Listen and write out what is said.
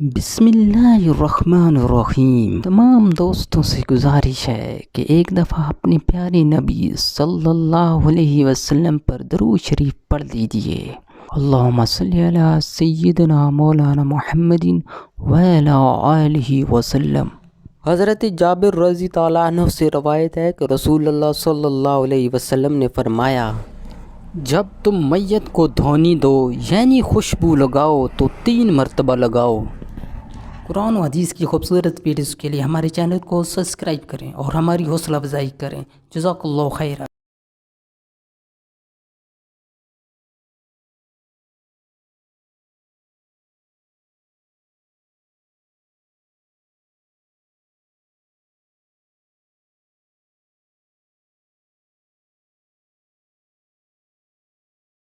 بسم اللہ الرحمن الرحیم۔ تمام دوستوں سے گزارش ہے کہ ایک دفعہ اپنے پیارے نبی صلی اللہ علیہ وسلم پر درود شریف پڑھ لیجئے۔ اللہم صلی علی سیدنا مولانا محمد وعلی آلہ وسلم۔ حضرت جابر رضی اللہ عنہ سے روایت ہے کہ رسول اللہ صلی اللہ علیہ وسلم نے فرمایا، جب تم میت کو دھونی دو یعنی خوشبو لگاؤ تو 3 مرتبہ لگاؤ۔ قرآن و حدیث کی خوبصورت ویڈیوز کے لیے ہمارے چینل کو سبسکرائب کریں اور ہماری حوصلہ افزائی کریں۔ جزاک اللہ خیر۔